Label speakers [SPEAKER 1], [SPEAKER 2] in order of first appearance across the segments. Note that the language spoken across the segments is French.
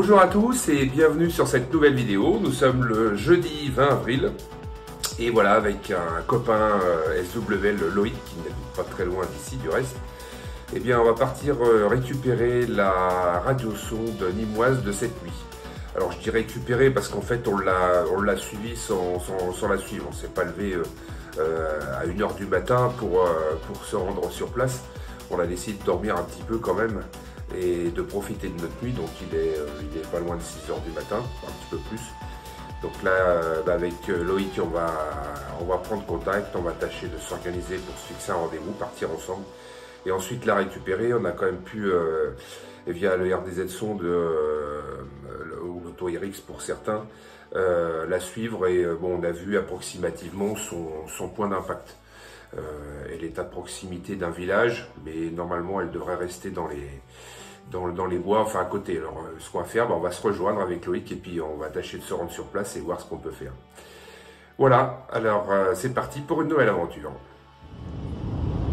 [SPEAKER 1] Bonjour à tous et bienvenue sur cette nouvelle vidéo. Nous sommes le jeudi 20 avril et voilà, avec un copain SWL, Loïc, qui n'habite pas très loin d'ici du reste. Eh bien, on va partir récupérer la radiosonde nîmoise de cette nuit. Alors je dis récupérer parce qu'en fait on l'a suivi sans la suivre. On ne s'est pas levé à 1 h du matin pour se rendre sur place. On a décidé de dormir un petit peu quand même et de profiter de notre nuit. Donc il est pas loin de 6 h du matin, un petit peu plus. Donc là avec Loïc on va prendre contact, on va tâcher de s'organiser pour se fixer un rendez-vous, partir ensemble et ensuite la récupérer. On a quand même pu via le RDZ Sonde ou l'Auto-RX pour certains, la suivre et bon, on a vu approximativement son point d'impact. Elle est à proximité d'un village, mais normalement elle devrait rester dans les bois, enfin à côté. Alors ce qu'on va faire, on va se rejoindre avec Loïc et puis on va tâcher de se rendre sur place et voir ce qu'on peut faire. Voilà, alors c'est parti pour une nouvelle aventure.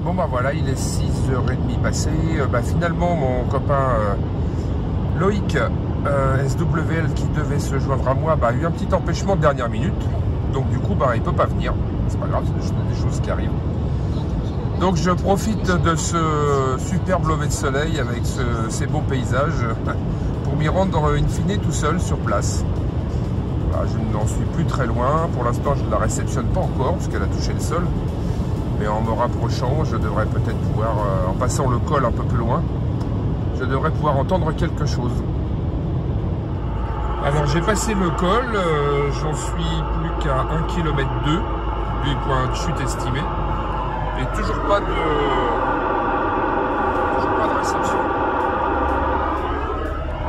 [SPEAKER 1] Bon bah voilà, il est 6h30 passé. Finalement mon copain Loïc SWL qui devait se joindre à moi a eu un petit empêchement de dernière minute. Donc du coup il peut pas venir. C'est pas grave, c'est des choses qui arrivent. Donc je profite de ce superbe lever de soleil avec ces beaux paysages pour m'y rendre in fine tout seul sur place. Voilà, je n'en suis plus très loin. Pour l'instant je ne la réceptionne pas encore parce qu'elle a touché le sol. Mais en me rapprochant, je devrais peut-être pouvoir, en passant le col un peu plus loin, je devrais pouvoir entendre quelque chose. Alors j'ai passé le col, j'en suis plus qu'à 1,2 km du point de chute estimé. Et toujours pas de réception.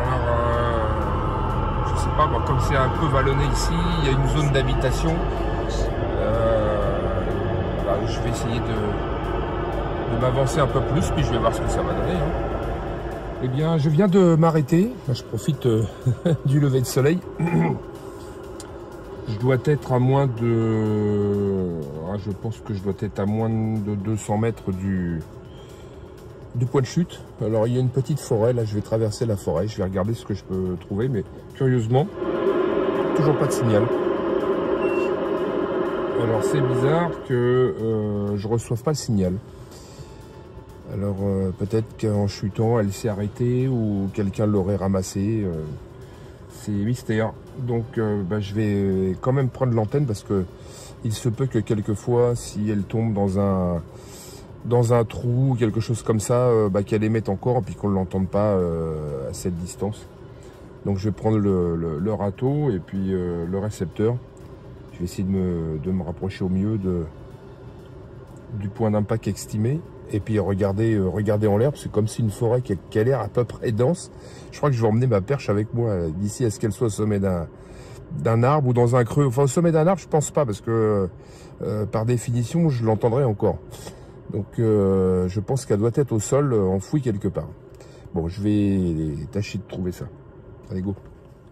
[SPEAKER 1] Alors je sais pas, comme c'est un peu vallonné ici, il y a une zone d'habitation. Je vais essayer de m'avancer un peu plus, puis je vais voir ce que ça va donner. Eh bien, je viens de m'arrêter. Je profite du lever de soleil. Je dois être à moins de... Je pense que je dois être à moins de 200 mètres du point de chute. Alors, il y a une petite forêt. Là, je vais traverser la forêt. Je vais regarder ce que je peux trouver. Mais curieusement, toujours pas de signal. Alors, c'est bizarre que je ne reçoive pas le signal. Alors peut-être qu'en chutant, elle s'est arrêtée ou quelqu'un l'aurait ramassée. C'est mystère. Donc je vais quand même prendre l'antenne parce que il se peut que quelquefois, si elle tombe dans un trou ou quelque chose comme ça, qu'elle émette encore et puis qu'on ne l'entende pas à cette distance. Donc je vais prendre le râteau et puis le récepteur. Je vais essayer de me rapprocher au mieux du point d'impact estimé. Et puis regarder en l'air, c'est comme si une forêt qui a l'air à peu près dense. Je crois que je vais emmener ma perche avec moi d'ici à ce qu'elle soit au sommet d'un arbre ou dans un creux. Enfin, au sommet d'un arbre, je pense pas, parce que par définition, je l'entendrai encore. Donc, je pense qu'elle doit être au sol, enfouie quelque part. Bon, je vais tâcher de trouver ça. Allez, go.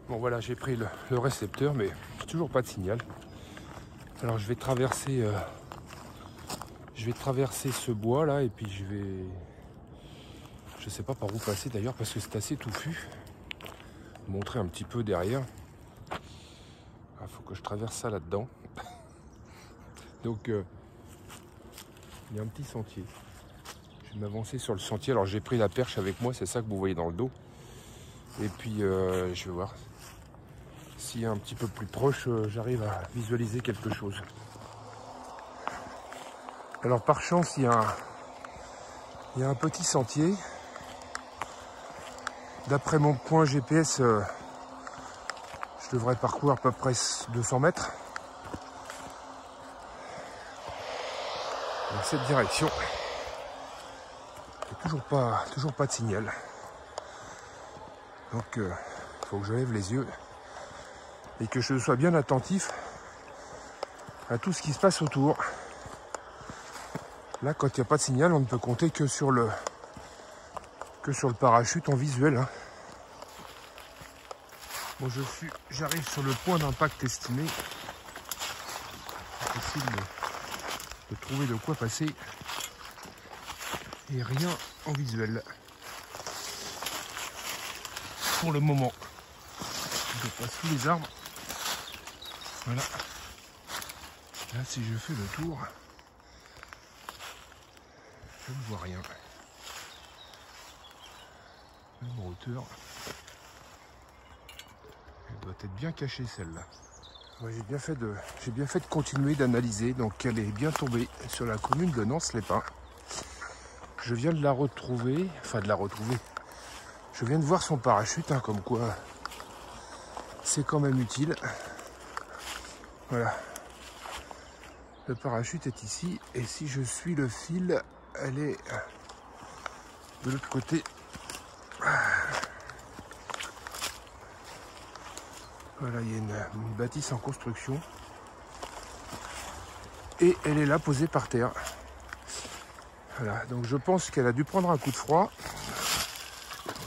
[SPEAKER 1] Bon, voilà, j'ai pris le récepteur, mais toujours pas de signal. Alors, je vais traverser ce bois là et puis je sais pas par où passer d'ailleurs parce que c'est assez touffu. Montrer un petit peu derrière. Il faut que je traverse ça là-dedans. Donc il y a un petit sentier. Je vais m'avancer sur le sentier. Alors j'ai pris la perche avec moi, c'est ça que vous voyez dans le dos. Et puis je vais voir si un petit peu plus proche j'arrive à visualiser quelque chose. Alors par chance, il y a un petit sentier. D'après mon point GPS, je devrais parcourir à peu près 200 mètres. Dans cette direction. Il n'y a toujours pas de signal. Donc il faut que je lève les yeux et que je sois bien attentif à tout ce qui se passe autour. Là, quand il n'y a pas de signal, on ne peut compter que sur le parachute en visuel. Bon, j'arrive sur le point d'impact estimé. C'est possible de trouver de quoi passer. Et rien en visuel. Pour le moment. je passe sous les arbres. Voilà. Là, si je fais le tour, je ne vois rien. Même en hauteur. Elle doit être bien cachée celle-là. Ouais, j'ai bien fait de continuer d'analyser. Donc elle est bien tombée sur la commune de Nance-les-Pins. Je viens de la retrouver. Enfin de la retrouver. Je viens de voir son parachute, hein, comme quoi c'est quand même utile. Voilà. Le parachute est ici. Et si je suis le fil, elle est de l'autre côté. Voilà, il y a une bâtisse en construction. Et elle est là, posée par terre. Voilà, donc je pense qu'elle a dû prendre un coup de froid.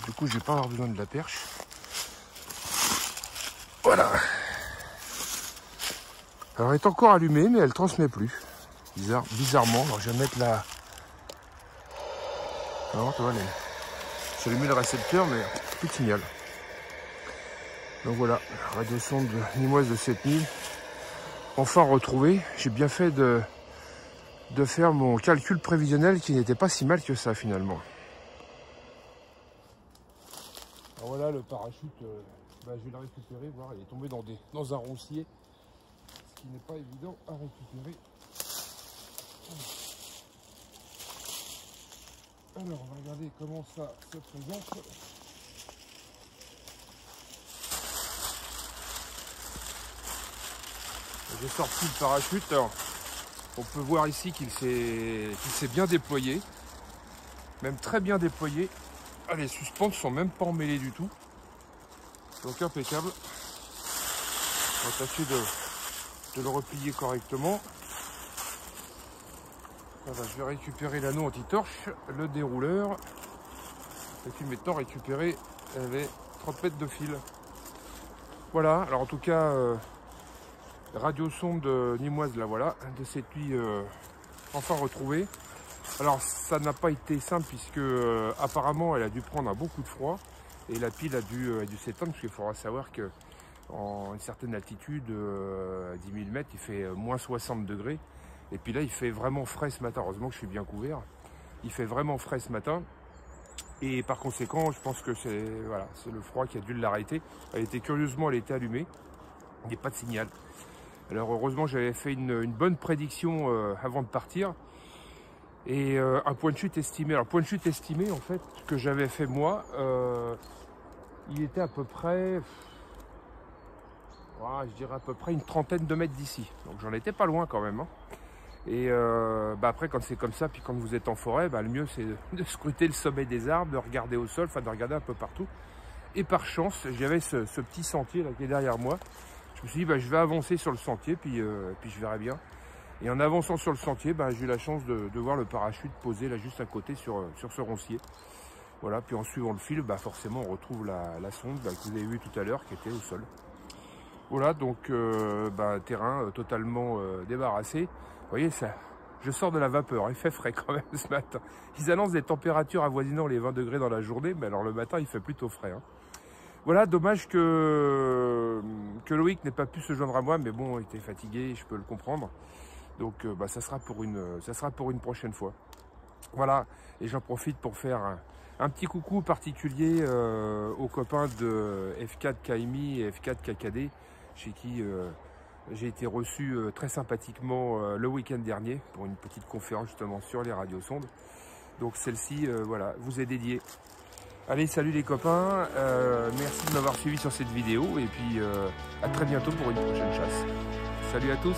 [SPEAKER 1] Du coup, je vais pas avoir besoin de la perche. Voilà. Alors, elle est encore allumée, mais elle transmet plus. Bizarrement. Alors, je vais mettre la... Alors, tu vois, j'ai allumé le récepteur, mais plus de signal. Donc voilà, radiosonde nimoise de 7000. Enfin retrouvée. J'ai bien fait de faire mon calcul prévisionnel qui n'était pas si mal que ça finalement. Alors voilà le parachute, je vais le récupérer, voir, il est tombé dans un roncier. Ce qui n'est pas évident à récupérer. Alors on va regarder comment ça se présente. J'ai sorti le parachute. Alors, on peut voir ici qu'il s'est bien déployé. Même très bien déployé. Ah, les suspentes sont même pas emmêlées du tout. Donc impeccable. On va tâcher de le replier correctement. Voilà, je vais récupérer l'anneau anti-torche, le dérouleur. Et puis maintenant récupérer les 30 mètres de fil. Voilà, alors en tout cas... radiosonde nimoise, là voilà, de cette nuit enfin retrouvée. Alors ça n'a pas été simple puisque apparemment elle a dû prendre un bon coup de froid et la pile a dû s'éteindre parce qu'il faudra savoir que en une certaine altitude, à 10 000 mètres, il fait moins 60 degrés. Et puis là il fait vraiment frais ce matin, heureusement que je suis bien couvert. Il fait vraiment frais ce matin. Et par conséquent, je pense que c'est voilà, c'est le froid qui a dû l'arrêter. Elle était allumée. Il n'y a pas de signal. Alors heureusement j'avais fait une bonne prédiction avant de partir. Et un point de chute estimé. Alors point de chute estimé en fait que j'avais fait moi, il était à peu près, je dirais à peu près une trentaine de mètres d'ici. Donc j'en étais pas loin quand même. Hein. Et après quand c'est comme ça, puis quand vous êtes en forêt, le mieux c'est de scruter le sommet des arbres, de regarder au sol, enfin de regarder un peu partout. Et par chance, j'avais ce petit sentier là qui est derrière moi. Je me suis dit, je vais avancer sur le sentier, puis je verrai bien. Et en avançant sur le sentier, j'ai eu la chance de voir le parachute posé là juste à côté sur ce roncier. Voilà, puis en suivant le fil, forcément on retrouve la sonde que vous avez vue tout à l'heure qui était au sol. Voilà, donc terrain totalement débarrassé. Vous voyez, ça, je sors de la vapeur, il fait frais quand même ce matin. Ils annoncent des températures avoisinant les 20 degrés dans la journée, mais alors le matin il fait plutôt frais. Hein. Voilà, dommage que Loïc n'ait pas pu se joindre à moi, mais bon, il était fatigué, je peux le comprendre. Donc ça sera pour une prochaine fois. Voilà, et j'en profite pour faire un petit coucou particulier aux copains de F4 KMI et F4 KKD, chez qui j'ai été reçu très sympathiquement le week-end dernier pour une petite conférence justement sur les radiosondes. Donc celle-ci, voilà, vous est dédiée. Allez, salut les copains, merci de m'avoir suivi sur cette vidéo et puis à très bientôt pour une prochaine chasse. Salut à tous.